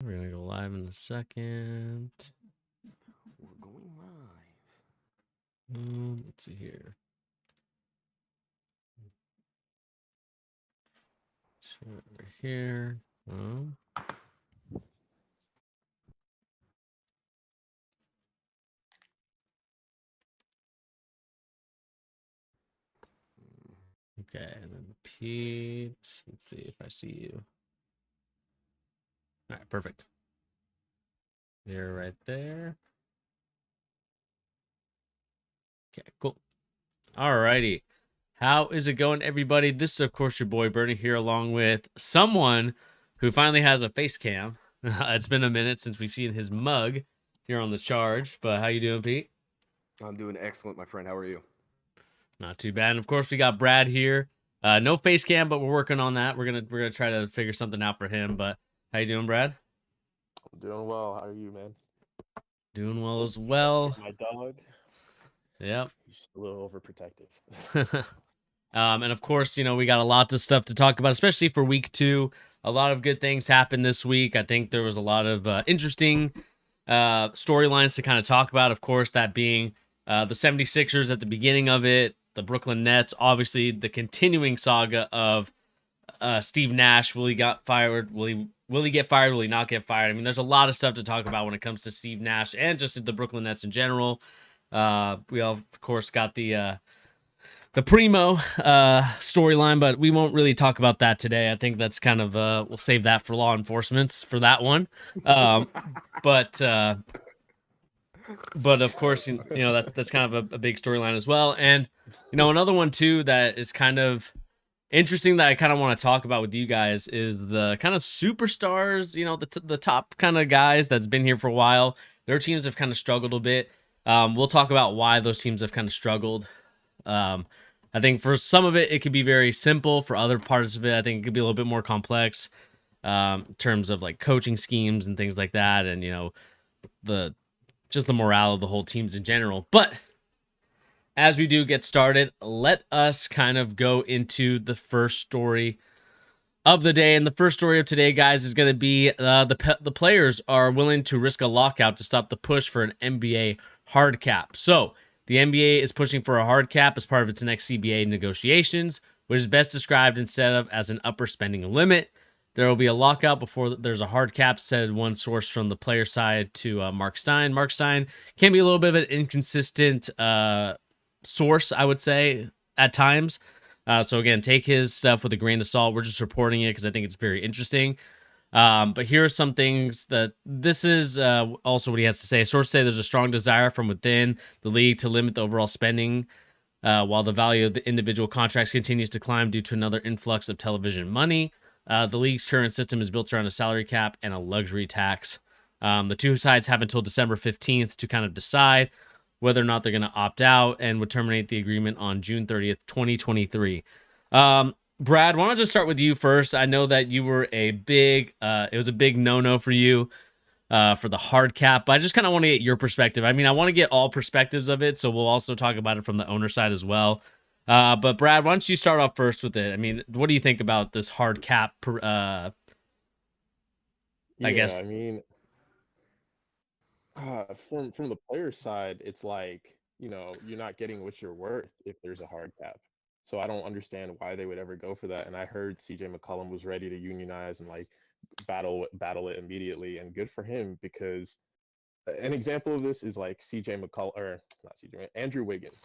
We're going to go live in a second. We're going live. Let's see here. Share over here. Okay, and then Pete. Let's see if I see you. All right, perfect. You're right there. Okay, cool. All righty. How is it going, everybody? This is, of course, your boy Bernie here, along with someone who finally has a face cam. It's been a minute since we've seen his mug here on the charge, but how you doing, Pete? I'm doing excellent, my friend. How are you? Not too bad. And of course, we got Brad here. No face cam, but we're working on that. We're gonna try to figure something out for him. But how you doing, Brad? I'm doing well. How are you, man? Doing well as Gotta well. take my dog. Yep. He's a little overprotective. And of course, we got a lot of stuff to talk about, especially for week 2. A lot of good things happened this week. I think there was a lot of interesting storylines to kind of talk about. Of course, that being the 76ers at the beginning of it, the Brooklyn Nets, obviously the continuing saga of Steve Nash. Will he get fired? Will he get fired? Will he not get fired? I mean, there's a lot of stuff to talk about when it comes to Steve Nash and just the Brooklyn Nets in general. We all, of course, got the Primo storyline, but we won't really talk about that today. I think that's kind of we'll save that for law enforcement for that one. But of course, that's kind of a big storyline as well. And another one too that is kind of interesting that I kind of want to talk about with you guys is the kind of superstars, the top kind of guys that's been here for a while. Their teams have kind of struggled a bit. We'll talk about why those teams have kind of struggled. I think for some of it, it could be very simple. For other parts of it, I think it could be a little bit more complex in terms of like coaching schemes and things like that. And, the morale of the whole teams in general. But as we do get started, let us kind of go into the first story of the day. And the first story of today, guys, is going to be the players are willing to risk a lockout to stop the push for an NBA hard cap. So the NBA is pushing for a hard cap as part of its next CBA negotiations, which is best described instead of as an upper spending limit. There will be a lockout before there's a hard cap, said one source from the player side to Mark Stein. Mark Stein can be a little bit of an inconsistent source, I would say, at times. So again, take his stuff with a grain of salt. We're just reporting it because I think it's very interesting. But here are some things that this is also what he has to say. Sources say there's a strong desire from within the league to limit the overall spending, while the value of the individual contracts continues to climb due to another influx of television money. The league's current system is built around a salary cap and a luxury tax. The two sides have until December 15th to kind of decide whether or not they're going to opt out, and would terminate the agreement on June 30th, 2023. Brad, why don't I just start with you first? I know that you were it was a big no-no for you for the hard cap, but I just kind of want to get your perspective. I mean, I want to get all perspectives of it, so we'll also talk about it from the owner side as well. But Brad, why don't you start off first with it? I mean, what do you think about this hard cap? I guess. I mean, from the player side, it's like, you're not getting what you're worth if there's a hard cap. So I don't understand why they would ever go for that. And I heard CJ McCollum was ready to unionize and like battle it immediately, and good for him, because an example of this is like CJ McCollum, or not CJ, Andrew Wiggins.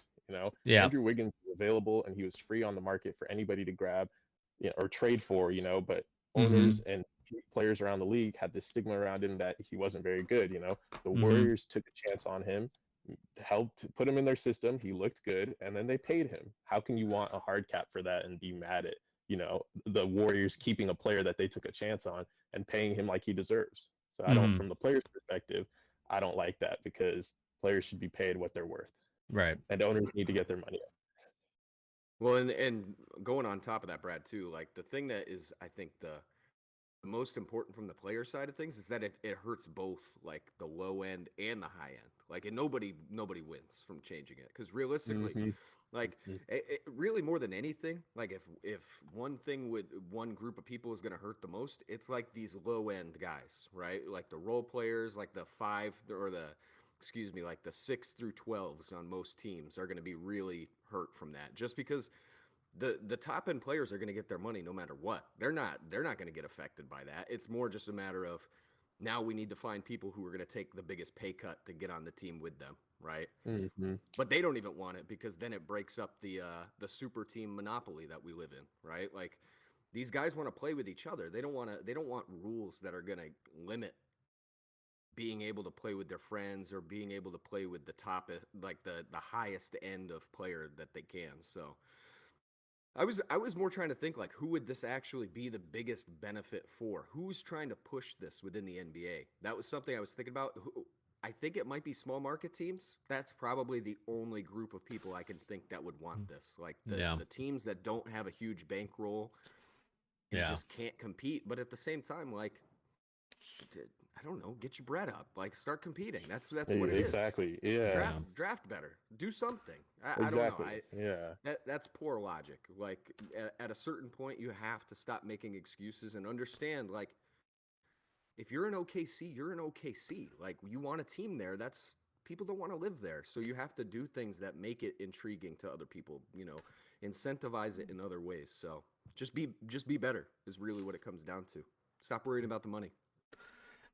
Yeah. Andrew Wiggins was available and he was free on the market for anybody to grab, or trade for, but Mm-hmm. owners and players around the league had this stigma around him that he wasn't very good. The Mm-hmm. Warriors took a chance on him, helped put him in their system. He looked good, and then they paid him. How can you want a hard cap for that and be mad at, the Warriors keeping a player that they took a chance on and paying him like he deserves? So I don't, Mm-hmm. from the player's perspective, I don't like that, because players should be paid what they're worth, Right. and owners need to get their money. Well, and going on top of that, Brad, too, like the thing that is, I think, the most important from the player side of things is that it hurts both like the low end and the high end. Like, and nobody wins from changing it, because realistically, Mm-hmm. Like really more than anything, like if one group of people is going to hurt the most, it's like these low end guys, right? Like the role players, like the five or the excuse me, like the 6 through 12s on most teams are going to be really hurt from that, just because the top end players are going to get their money no matter what. They're not going to get affected by that. It's more just a matter of now we need to find people who are going to take the biggest pay cut to get on the team with them, right? Hmm. But they don't even want it because then it breaks up the super team monopoly that we live in, right? Like these guys want to play with each other. They don't want rules that are going to limit being able to play with their friends or being able to play with the top, like the highest end of player that they can. So I was more trying to think like who would this actually be the biggest benefit for? Who's trying to push this within the NBA? That was something I was thinking about. I think it might be small market teams. That's probably the only group of people I can think that would want this. Like Yeah. the teams that don't have a huge bankroll and Yeah. just can't compete, but at the same time, like I don't know, get your bread up, like start competing. That's what it is. Exactly. Yeah. Draft better, do something. I don't know. Exactly. Yeah. That's poor logic. Like at a certain point, you have to stop making excuses and understand. Like if you're in OKC, you're in OKC. Like you want a team there. That's people don't want to live there, so you have to do things that make it intriguing to other people. Incentivize it in other ways. So just be better is really what it comes down to. Stop worrying about the money.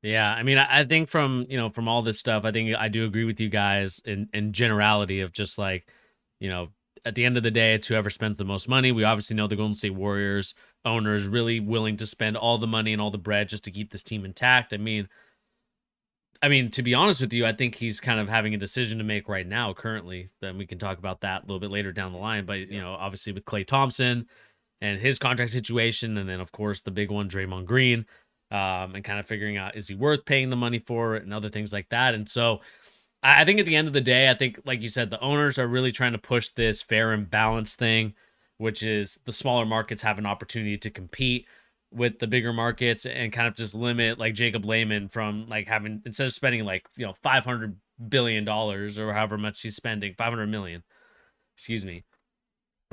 Yeah, I mean, I think from all this stuff, I think I do agree with you guys in generality of just like, at the end of the day, it's whoever spends the most money. We obviously know the Golden State Warriors owners really willing to spend all the money and all the bread just to keep this team intact. I mean, to be honest with you, I think he's kind of having a decision to make right now, currently. Then we can talk about that a little bit later down the line. But obviously with Klay Thompson and his contract situation, and then of course the big one, Draymond Green. And kind of figuring out, is he worth paying the money for it and other things like that. And so I think at the end of the day, I think, like you said, the owners are really trying to push this fair and balanced thing, which is the smaller markets have an opportunity to compete with the bigger markets and kind of just limit like Jacob Layman from like having, instead of spending like, $500 billion or however much he's spending, 500 million, excuse me,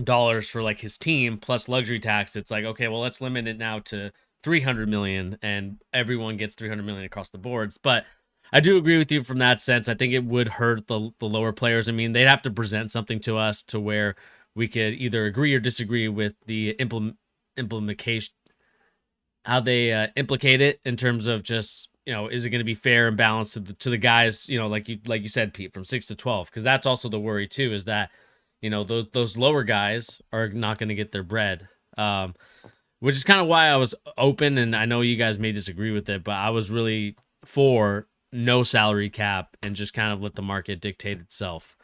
dollars for like his team plus luxury tax. It's like, okay, well, let's limit it now to 300 million and everyone gets 300 million across the boards. But I do agree with you from that sense. I think it would hurt the lower players. I mean, they'd have to present something to us to where we could either agree or disagree with the implementation, how they implicate it in terms of just, is it going to be fair and balanced to the guys, like you said, Pete, from 6 to 12, because that's also the worry too, is that, those lower guys are not going to get their bread. Which is kind of why I was open, and I know you guys may disagree with it, but I was really for no salary cap and just kind of let the market dictate itself.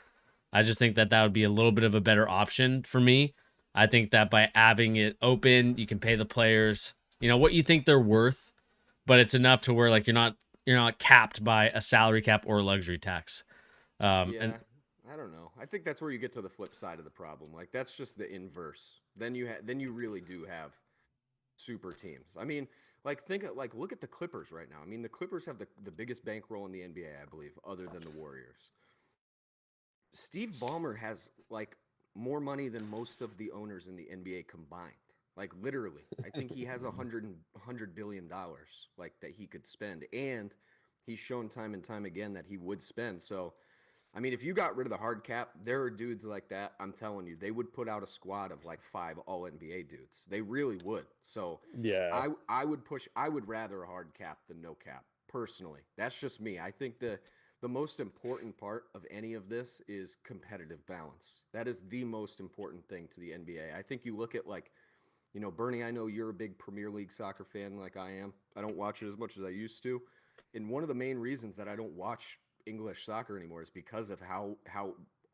I just think that would be a little bit of a better option for me. I think that by having it open, you can pay the players, what you think they're worth, but it's enough to where like you're not capped by a salary cap or a luxury tax. And I don't know. I think that's where you get to the flip side of the problem. Like that's just the inverse. Then you really do have super teams. I mean, look at the Clippers right now. I mean, the Clippers have the biggest bankroll in the NBA, I believe, other than the Warriors. Steve Ballmer has like more money than most of the owners in the NBA combined. Like literally, I think he has $100 billion like that he could spend, and he's shown time and time again that he would spend. So I mean, if you got rid of the hard cap, there are dudes like that. I'm telling you, they would put out a squad of like 5 All NBA dudes. They really would. So Yeah. I would push. I would rather a hard cap than no cap. Personally, that's just me. I think the most important part of any of this is competitive balance. That is the most important thing to the NBA. I think you look at like, Bernie. I know you're a big Premier League soccer fan, like I am. I don't watch it as much as I used to, and one of the main reasons that I don't watch English soccer anymore is because of how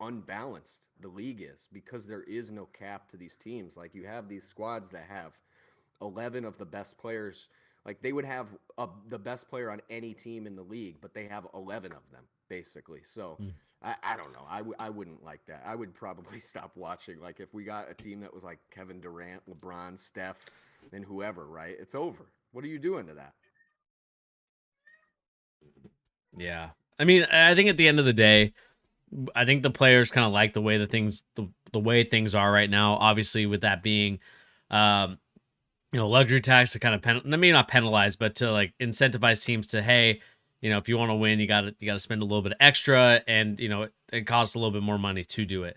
unbalanced the league is, because there is no cap to these teams. Like you have these squads that have 11 of the best players. Like they would have the best player on any team in the league, but they have 11 of them basically. So I don't know. I wouldn't like that. I would probably stop watching. Like if we got a team that was like Kevin Durant, LeBron, Steph, and whoever, right? It's over. What are you doing to that? yeah, I mean, I think at the end of the day, I think the players kind of like the way the the way things are right now. Obviously, with that being, um, luxury tax to kind of maybe not penalize, but to like incentivize teams to, hey, if you want to win, you got to spend a little bit extra, and it costs a little bit more money to do it.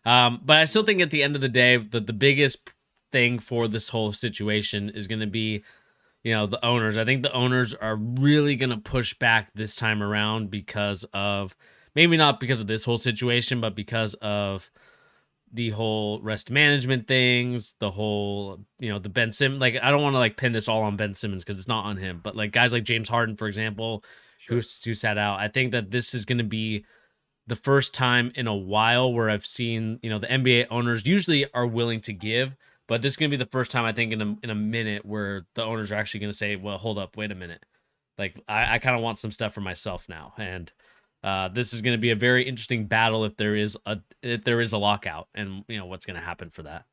But I still think at the end of the day, the biggest thing for this whole situation is going to be, the owners. I think the owners are really going to push back this time around because of, maybe not because of this whole situation, but because of the whole rest management things, the whole, the Ben Simmons. Like, I don't want to like pin this all on Ben Simmons because it's not on him, but like guys like James Harden, for example, Sure. who sat out. I think that this is going to be the first time in a while where I've seen, the NBA owners usually are willing to give, but this is going to be the first time I think in a minute where the owners are actually going to say, well, hold up, wait a minute. Like, I kind of want some stuff for myself now. And this is going to be a very interesting battle if there is a lockout, and what's going to happen for that.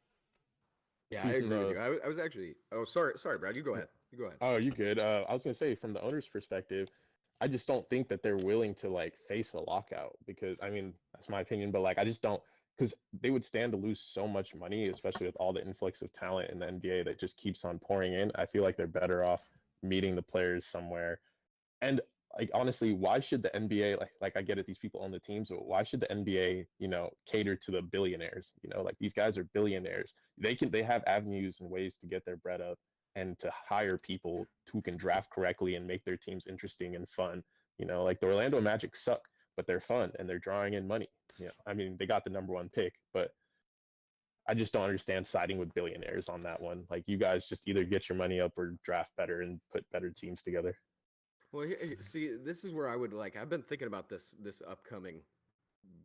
Yeah, See, I from agree with the you. I was actually. Oh, sorry, Brad. You go ahead. You go ahead. Oh, you good. I was gonna say from the owner's perspective, I just don't think that they're willing to like face a lockout because I mean that's my opinion, but like I just don't because they would stand to lose so much money, especially with all the influx of talent in the NBA that just keeps on pouring in. I feel like they're better off meeting the players somewhere. And like honestly, why should the NBA like I get it, these people own the teams, but why should the NBA, cater to the billionaires? Like these guys are billionaires. They have avenues and ways to get their bread up and to hire people who can draft correctly and make their teams interesting and fun. Like the Orlando Magic suck, but they're fun and they're drawing in money. I mean, they got the number one pick, but I just don't understand siding with billionaires on that one. Like you guys just either get your money up or draft better and put better teams together. Well, see, this is where I would like. I've been thinking about this upcoming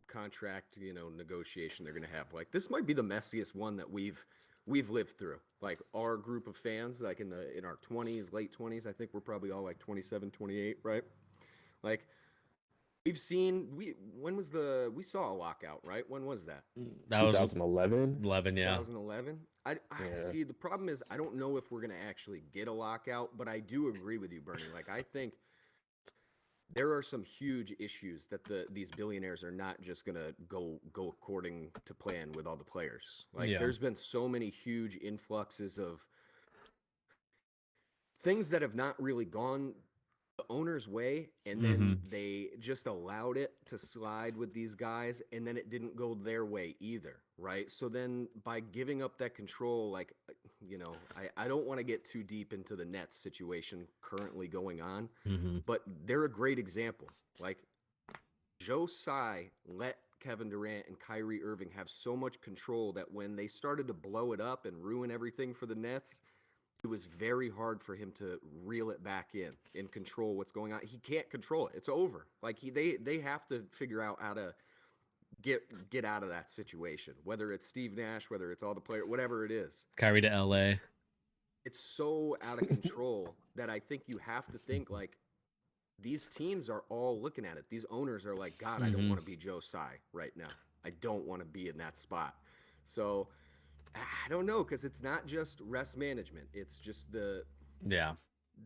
contract, negotiation they're going to have. Like this might be the messiest one that we've lived through. Like our group of fans, like in our 20s, late 20s, I think we're probably all like 27, 28, right? Like we've seen we saw a lockout, right? When was that? That was 2011. 11, yeah. 2011. I Yeah. see. The problem is I don't know if we're gonna actually get a lockout, but I do agree with you, Bernie. Like I think there are some huge issues that these billionaires are not just gonna go according to plan with all the players. Like Yeah. there's been so many huge influxes of things that have not really gone the owner's way, and then Mm-hmm. they just allowed it to slide with these guys, and then it didn't go their way either, right? So then by giving up that control, like I don't want to get too deep into the Nets situation currently going on, Mm-hmm. but they're a great example. Like Joe Tsai let Kevin Durant and Kyrie Irving have so much control that when they started to blow it up and ruin everything for the Nets, it was very hard for him to reel it back in and control what's going on. He can't control it. It's over. Like they have to figure out how to get out of that situation. Whether it's Steve Nash, whether it's all the players, whatever it is. Kyrie to LA. It's so out of control that I think you have to think like these teams are all looking at it. These owners are like, God, I don't Mm-hmm. want to be Joe Tsai right now. I don't want to be in that spot. So I don't know because it's not just rest management. It's just Yeah.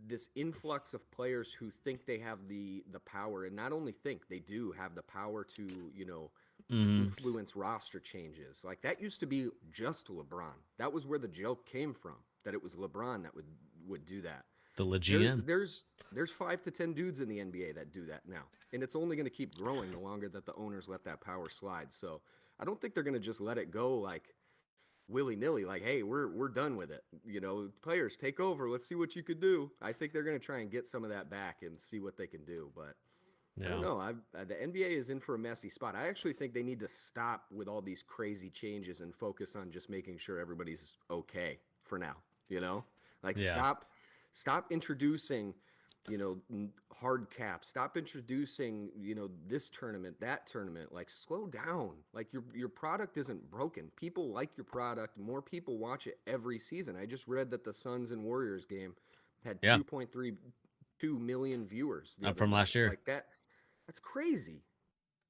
this influx of players who think they have the power, and not only think, they do have the power to Mm-hmm. influence roster changes. Like that used to be just LeBron. That was where the joke came from, that it was LeBron that would do that. The there, GM. there's 5 to 10 dudes in the NBA that do that now, and it's only going to keep growing the longer that the owners let that power slide. So I don't think they're going to just let it go like willy nilly. Like, hey, we're done with it. Players take over. Let's see what you could do. I think they're going to try and get some of that back and see what they can do. But I don't Yeah. know. The NBA is in for a messy spot. I actually think they need to stop with all these crazy changes and focus on just making sure everybody's okay for now. Like Yeah. stop introducing, hard caps. Stop introducing, this tournament, that tournament. Like slow down. Like your product isn't broken. People like your product. More people watch it every season. I just read that the Suns and Warriors game had Yeah. 2.32 million viewers the other From night. last year. Like that's crazy.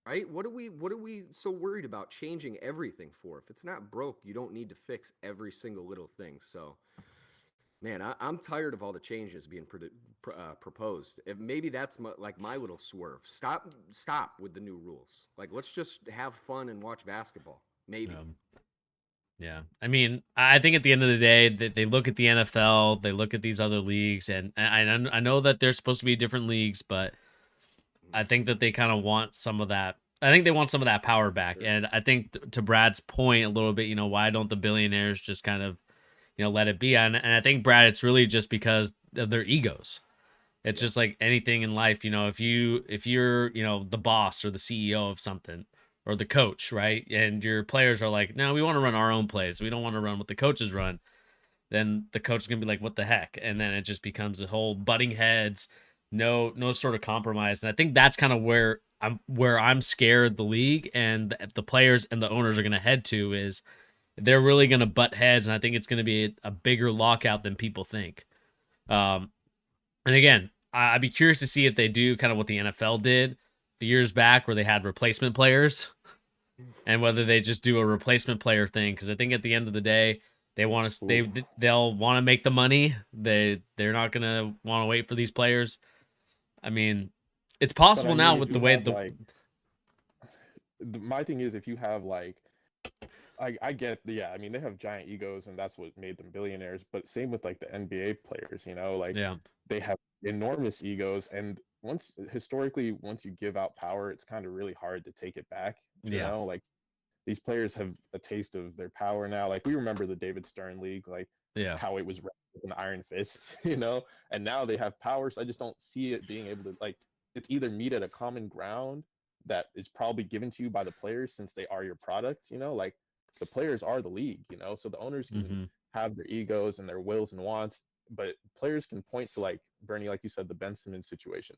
Right? What are we so worried about changing everything for? If it's not broke, you don't need to fix every single little thing. So man, I'm tired of all the changes being proposed. If maybe that's my little swerve. Stop with the new rules. Like, let's just have fun and watch basketball. Maybe. Yeah. I mean, I think at the end of the day that they look at the NFL, they look at these other leagues, and I know that there's supposed to be different leagues, but I think that they kind of want some of that. I think they want some of that power back. Sure. And I think to Brad's point a little bit, why don't the billionaires just kind of, let it be? And I think, Brad, it's really just because of their egos. It's Yeah. just like anything in life, if you're, the boss or the CEO of something or the coach, right? And your players are like, no, we want to run our own plays. We don't want to run what the coaches run. Then the coach is gonna be like, what the heck? And then it just becomes a whole butting heads, no sort of compromise. And I think that's kind of where I'm scared the league and the players and the owners are gonna head to is they're really gonna butt heads, and I think it's gonna be a bigger lockout than people think. Um, and again, I'd be curious to see if they do kind of what the NFL did years back, where they had replacement players, and whether they just do a replacement player thing. Because I think at the end of the day, they want to they'll want to make the money. They're not gonna want to wait for these players. I mean, it's But I possible now mean, if with the you way have like, my thing is, if you have like, I get, yeah, I mean, they have giant egos, and that's what made them billionaires. But same with like the NBA players, like yeah. they have enormous egos, and historically, once you give out power, it's kind of really hard to take it back. Yeah. Like these players have a taste of their power now. Like we remember the David Stern League, like Yeah. how it was wrapped with an iron fist, and now they have power. So I just don't see it being able to, like, it's either meet at a common ground that is probably given to you by the players since they are your product, like the players are the league, so the owners can Mm-hmm. have their egos and their wills and wants, but players can point to, like Bernie, like you said, the Ben Simmons situation.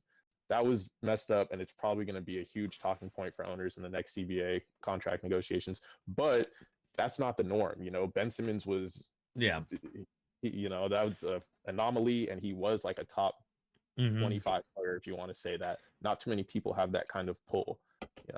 That was messed up, and it's probably going to be a huge talking point for owners in the next CBA contract negotiations. But that's not the norm. Ben Simmons was, Yeah. that was an anomaly, and he was like a top Mm-hmm. 25 player, if you want to say that. Not too many people have that kind of pull,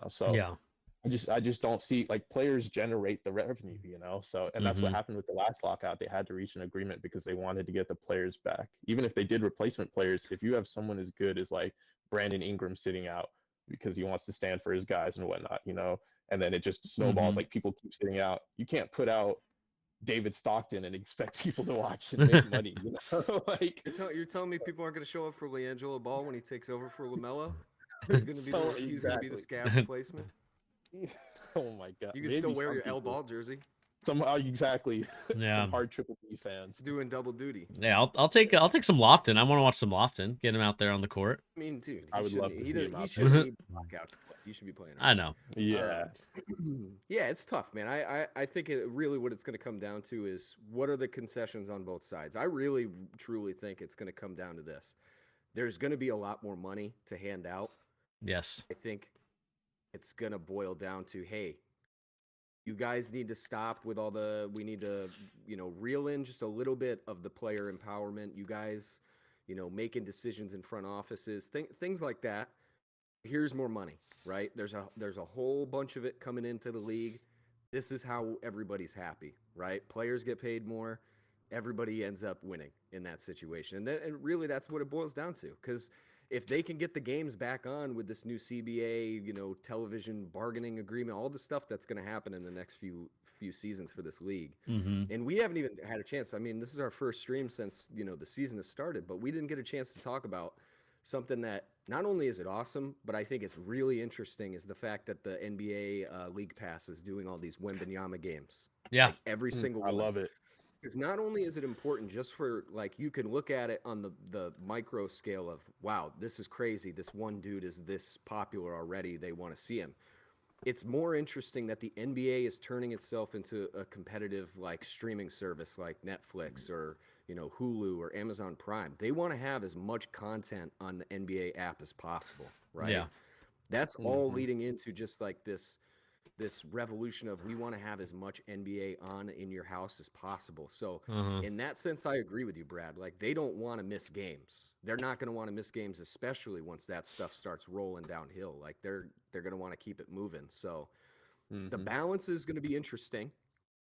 so Yeah. I just don't see, like, players generate the revenue, so, and that's what Mm-hmm. happened with the last lockout. They had to reach an agreement because they wanted to get the players back. Even if they did replacement players, if you have someone as good as like Brandon Ingram sitting out because he wants to stand for his guys and whatnot, and then it just snowballs, Mm-hmm. like people keep sitting out. You can't put out David Stockton and expect people to watch and make money, like You're telling me people aren't going to show up for LiAngelo Ball when he takes over for LaMelo? He's going to be he's going to be the scab replacement. Oh my god! You can still wear your L Ball jersey. Somehow, exactly. Yeah. Some hard Triple B fans. It's doing double duty. Yeah, I'll take some Lofton. I want to watch some Lofton. Get him out there on the court. I mean, dude, I would love to see him he out shouldn't there. need blackout to play. He should be playing. I know. Yeah. Yeah, it's tough, man. I think really what it's going to come down to is what are the concessions on both sides. I really, truly think it's going to come down to this. There's going to be a lot more money to hand out. Yes. I think it's going to boil down to, hey, you guys need to stop with all we need to, reel in just a little bit of the player empowerment. You guys, making decisions in front offices, things like that. Here's more money, right? There's a whole bunch of it coming into the league. This is how everybody's happy, right? Players get paid more. Everybody ends up winning in that situation. And really that's what it boils down to. Because if they can get the games back on with this new CBA, television bargaining agreement, all the stuff that's going to happen in the next few seasons for this league. Mm-hmm. And we haven't even had a chance. I mean, this is our first stream since, the season has started, but we didn't get a chance to talk about something that not only is it awesome, but I think it's really interesting is the fact that the NBA League Pass is doing all these Wembanyama games. Yeah. Like every single I one. love it. Because not only is it important just for, like, you can look at it on the micro scale of, wow, this is crazy. This one dude is this popular already. They want to see him. It's more interesting that the NBA is turning itself into a competitive, like, streaming service like Netflix or, Hulu or Amazon Prime. They want to have as much content on the NBA app as possible, right? Yeah. That's all leading into just like this revolution of we want to have as much NBA on in your house as possible. So in that sense, I agree with you, Brad. Like they don't want to miss games. They're not going to want to miss games, especially once that stuff starts rolling downhill. Like they're going to want to keep it moving. So the balance is going to be interesting,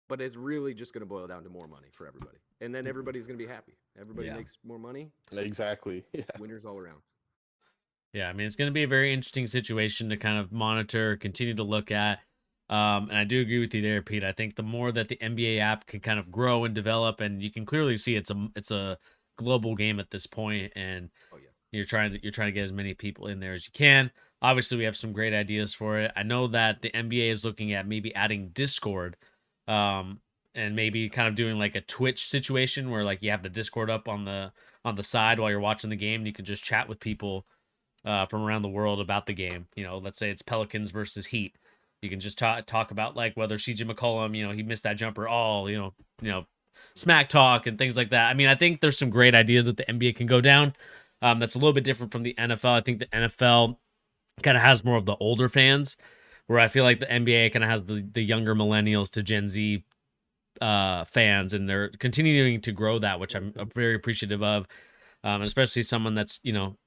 but it's really just going to boil down to more money for everybody. And then everybody's going to be happy. Everybody makes more money. Exactly. Yeah. Winners all around. Yeah, I mean, it's going to be a very interesting situation to kind of monitor, continue to look at. And I do agree with you there, Pete. I think the more that the NBA app can kind of grow and develop, and you can clearly see it's a global game at this point, and Oh yeah. you're trying to get as many people in there as you can. Obviously, we have some great ideas for it. I know that the NBA is looking at maybe adding Discord, and maybe kind of doing like a Twitch situation where like you have the Discord up on the side while you're watching the game, and you can just chat with people from around the world about the game. Let's say it's Pelicans versus Heat. You can just talk about like whether CJ McCollum, he missed that jumper, all smack talk and things like that. I mean, I think there's some great ideas that the NBA can go down. That's a little bit different from the NFL. I think the NFL kind of has more of the older fans, where I feel like the NBA kind of has the younger millennials to Gen Z fans, and they're continuing to grow that, which I'm very appreciative of. Especially someone that's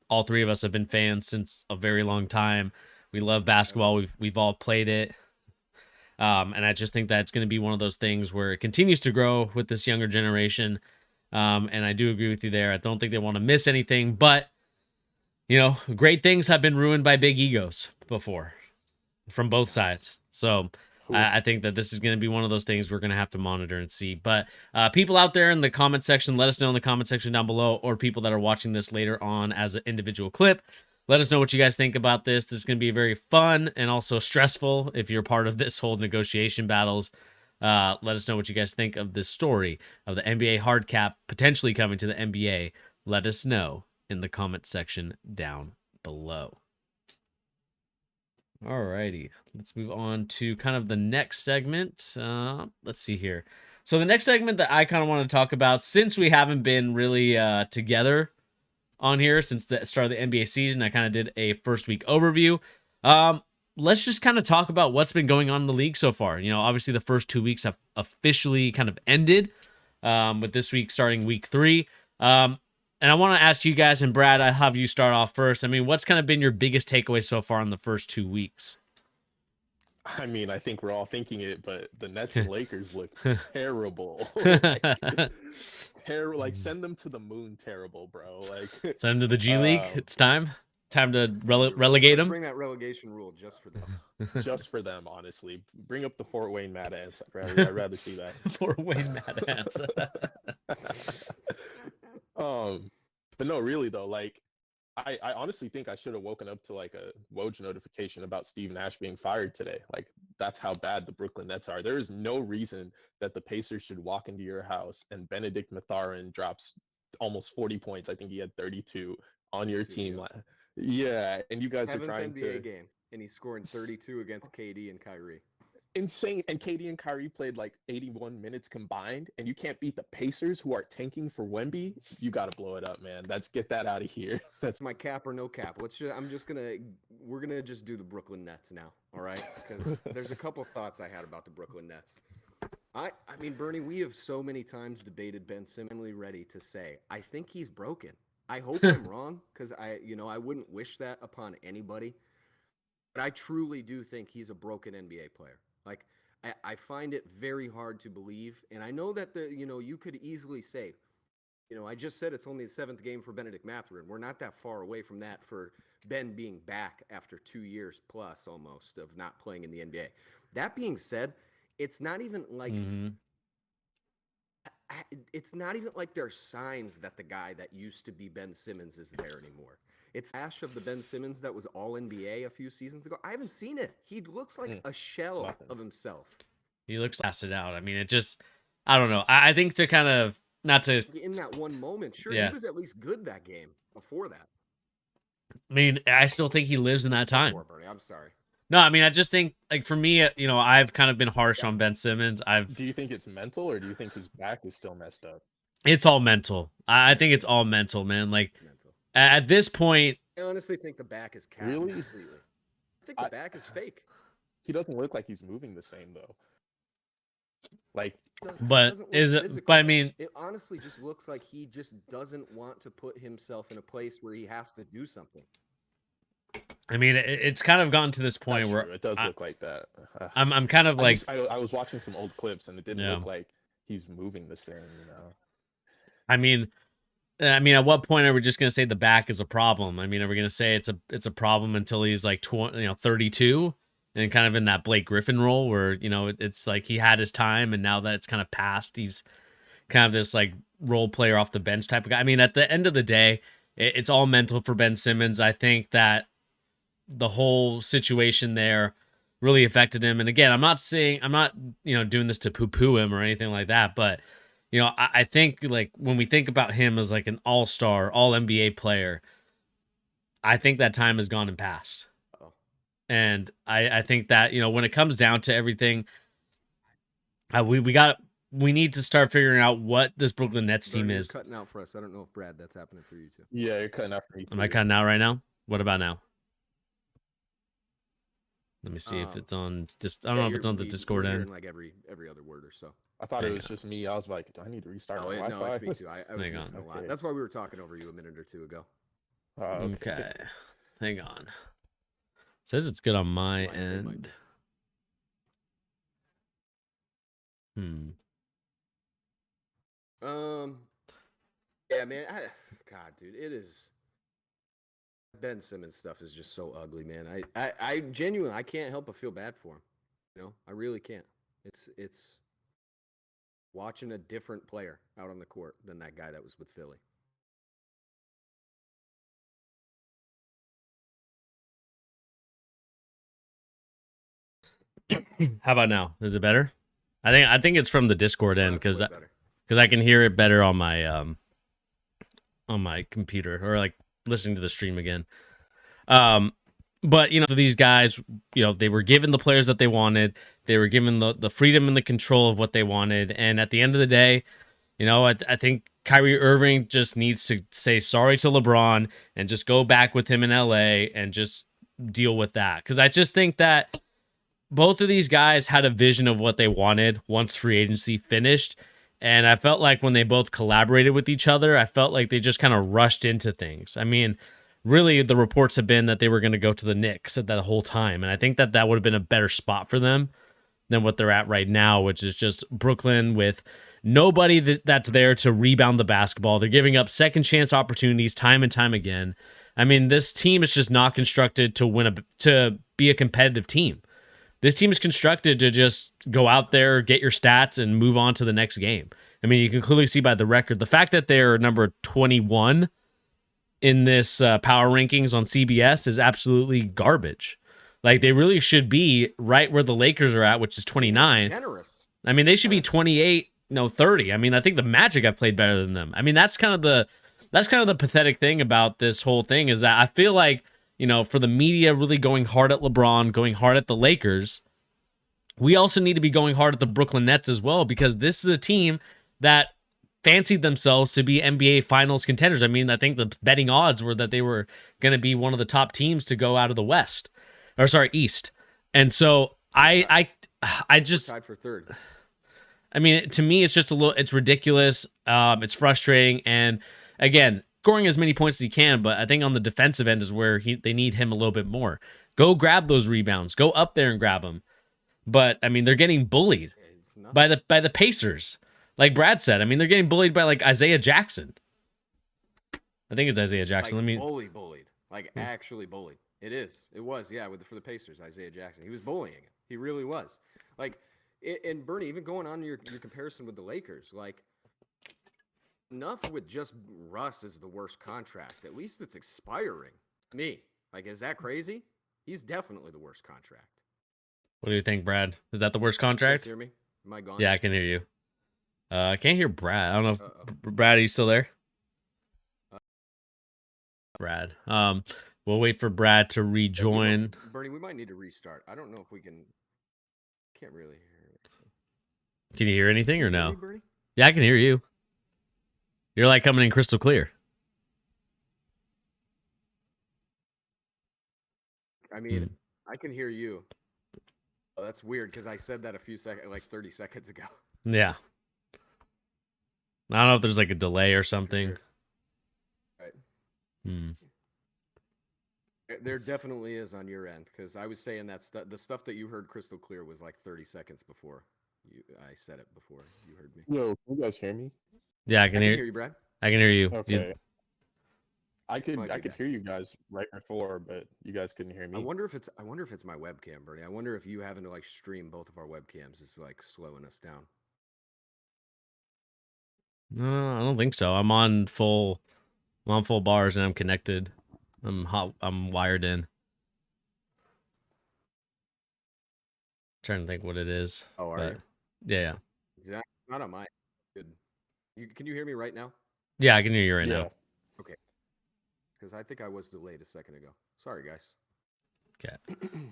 all three of us have been fans since a very long time. We love basketball. We've all played it. And I just think that it's going to be one of those things where it continues to grow with this younger generation. And I do agree with you there. I don't think they want to miss anything, but great things have been ruined by big egos before from both sides. So I think that this is going to be one of those things we're going to have to monitor and see. But people out there in the comment section, let us know in the comment section down below, or people that are watching this later on as an individual clip. Let us know what you guys think about this. This is going to be very fun and also stressful if you're part of this whole negotiation battles. Let us know what you guys think of this story of the NBA hard cap potentially coming to the NBA. Let us know in the comment section down below. Alrighty, let's move on to kind of the next segment. Let's see here. So the next segment that I kind of want to talk about, since we haven't been really together on here since the start of the NBA season, I kind of did a first week overview. Let's just kind of talk about what's been going on in the league so far. Obviously the first 2 weeks have officially kind of ended, with this week starting week 3. And I want to ask you guys, and Brad, I have you start off first. I mean, what's kind of been your biggest takeaway so far in the first 2 weeks? I mean, I think we're all thinking it, but the Nets and Lakers look terrible. Terrible. Like, send them to the moon. Terrible, bro. Like, send them to the G League. It's time to relegate them. Bring that relegation rule just for them. Just for them, honestly. Bring up the Fort Wayne Mad Ants. I'd rather see that. Fort Wayne Mad Ants. But no, really though, like I honestly think I should have woken up to like a Woj notification about Steve Nash being fired today. Like, that's how bad the Brooklyn Nets are. There is no reason that the Pacers should walk into your house and Benedict Mathurin drops almost 40 points. I think he had 32 on your team. Yeah, and you guys are trying NBA game, and he's scoring 32 against KD and Kyrie. Insane. And KD and Kyrie played like 81 minutes combined, and you can't beat the Pacers, who are tanking for Wemby. You got to blow it up, man. Get that out of here. That's my cap or no cap. We're gonna just do the Brooklyn Nets now, all right? Because there's a couple thoughts I had about the Brooklyn Nets. I mean, Bernie, we have so many times debated Ben Simmons. I'm ready to say I think he's broken. I hope I'm wrong, because I wouldn't wish that upon anybody. But I truly do think he's a broken NBA player. Like, I find it very hard to believe. And I know that you could easily say, I just said it's only the 7th game for Benedict Mathurin. We're not that far away from that for Ben being back after 2 years plus almost of not playing in the NBA. That being said, it's not even like it's not even like there's signs that the guy that used to be Ben Simmons is there anymore. It's Ash of the Ben Simmons that was all NBA a few seasons ago. I haven't seen it. He looks like a shell of himself. He looks blasted out. I mean, it just, I don't know. I think to kind of, not to. In that one moment, sure, he was at least good that game before that. I mean, I still think he lives in that time. Bernie, I'm sorry. No, I mean, I just think, like, for me, I've kind of been harsh on Ben Simmons. Do you think it's mental, or do you think his back is still messed up? It's all mental. I think it's all mental, man. Like, at this point, I honestly think the back is capped completely. I think the back is fake. He doesn't look like he's moving the same though. Like, but is it? Physical. But I mean, it honestly just looks like he just doesn't want to put himself in a place where he has to do something. I mean, it's kind of gotten to this point where it does look like that. I'm kind of like, I was watching some old clips, and it didn't look like he's moving the same. I mean, at what point are we just gonna say the back is a problem? I mean, are we gonna say it's a problem until he's like 32? and kind of in that Blake Griffin role where, you know, it's like he had his time and now that it's kind of passed, he's kind of this like role player off the bench type of guy. I mean, at the end of the day, it's all mental for Ben Simmons. I think that the whole situation there really affected him. And again, I'm not, you know, doing this to poo-poo him or anything like that, but you know, I think like when we think about him as like an all-star, all NBA player, I think that time has gone and passed. And I think that, you know, when it comes down to everything, we need to start figuring out what this Brooklyn Nets team Bernie, is. you're cutting out for us. I don't know if Brad, that's happening for you too. Yeah, you're cutting out for me too. Am I cutting out right now? What about now? Let me see if it's on. I don't know if it's on the Discord end. Like every other word or so. I thought it was just me. I was like, do I need to restart my Wi-Fi? No, it's me too. I was missing a lot. That's why we were talking over you a minute or two ago. Okay. Hang on. It says it's good on my end. Yeah, man. God, dude, it is. Ben Simmons stuff is just so ugly, man. I genuinely, I can't help but feel bad for him. You know, I really can't. It's watching a different player out on the court than that guy that was with Philly. How about now? Is it better? I think it's from the Discord end because I can hear it better on my computer or like listening to the stream again. But you know, these guys, you know, they were given the players that they wanted. They were given the freedom and the control of what they wanted. And at the end of the day, you know, I think Kyrie Irving just needs to say sorry to LeBron and just go back with him in LA and just deal with that. Because I just think that both of these guys had a vision of what they wanted once free agency finished. And I felt like when they both collaborated with each other, I felt like they just kind of rushed into things. I mean, really, the reports have been that they were going to go to the Knicks at that whole time. And I think that would have been a better spot for them than what they're at right now, which is just Brooklyn with nobody that's there to rebound the basketball. They're giving up second chance opportunities time and time again. I mean, this team is just not constructed to be a competitive team. This team is constructed to just go out there, get your stats, and move on to the next game. I mean, you can clearly see by the record, the fact that they're number 21 in this power rankings on CBS is absolutely garbage. Like, they really should be right where the Lakers are at, which is 29. Generous. I mean, they should be 28, 30. I mean, I think the Magic have played better than them. I mean, that's kind of the pathetic thing about this whole thing is that I feel like, you know, for the media really going hard at LeBron, going hard at the Lakers, we also need to be going hard at the Brooklyn Nets as well, because this is a team that fancied themselves to be NBA Finals contenders. I mean, I think the betting odds were that they were going to be one of the top teams to go out of the East. And so I just tied for third. I mean, to me, it's just it's ridiculous. It's frustrating. And again, scoring as many points as he can, but I think on the defensive end is where they need him a little bit more. Go grab those rebounds. Go up there and grab them. But I mean, they're getting bullied by the Pacers. Like Brad said, I mean, they're getting bullied by like Isaiah Jackson. I think it's Isaiah Jackson. Like bullied. Like actually bullied. It was, yeah, for the Pacers, Isaiah Jackson. He was bullying him. He really was. Like, and Bernie, even going on your comparison with the Lakers, like, enough with just Russ as the worst contract. At least it's expiring. Like, is that crazy? He's definitely the worst contract. What do you think, Brad? Is that the worst contract? Can you hear me? Am I gone? Yeah, I can hear you. I can't hear Brad. I don't know if Brad, are you still there? Brad. We'll wait for Brad to rejoin. Bernie, we might need to restart. I don't know if we can. Can't really hear it. Can you hear anything or no? Bernie? Yeah, I can hear you. You're like coming in crystal clear. I mean, I can hear you. Oh, that's weird because I said that 30 seconds ago. Yeah. I don't know if there's like a delay or something. Right. There definitely is on your end, because I was saying that the stuff that you heard crystal clear was like 30 seconds before I said it before you heard me. Yo, can you guys hear me? Yeah, I can hear you, Brad. I can hear you. Okay. I could Might be I could back. hear you guys right before, but you guys couldn't hear I me. wonder if it's my webcam, Bernie. I wonder if you having to like stream both of our webcams is like slowing us down. No, I don't think so. I'm on full bars and I'm connected. I'm wired in. Trying to think what it is. Oh, are But you? yeah. It's not on my good. Can you hear me right now? Yeah, I can hear you right Yeah. now. Okay. Because I think I was delayed a second ago. Sorry, guys. Okay.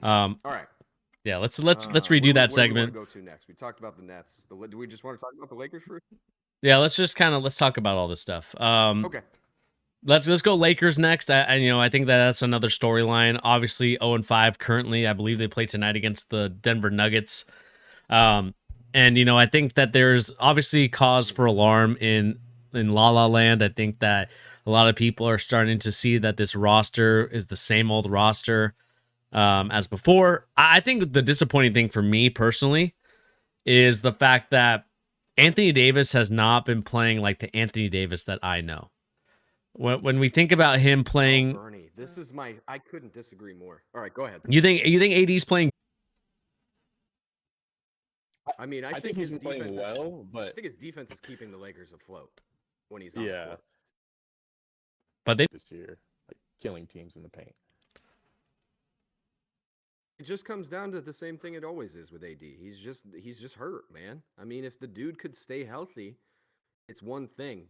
All right. Yeah, let's Where redo that Where do we want segment. to go to next? We talked about the Nets. Do we just want to talk about the Lakers first? Yeah, let's talk about all this stuff. Okay. Let's go Lakers next. I think that's another storyline. Obviously 0-5 currently. I believe they play tonight against the Denver Nuggets. And I think that there's obviously cause for alarm in La La Land. I think that a lot of people are starting to see that this roster is the same old roster as before. I think the disappointing thing for me personally is the fact that Anthony Davis has not been playing like the Anthony Davis that I know. When we think about him playing, Bernie, this is I couldn't disagree more. All right, go ahead. you think AD's playing? I mean, I think he's been playing well, I but think his defense is keeping the Lakers afloat when he's on the yeah, court. But they this year, like killing teams in the paint. It just comes down to the same thing it always is with AD. He's just hurt, man. I mean, if the dude could stay healthy, it's one thing.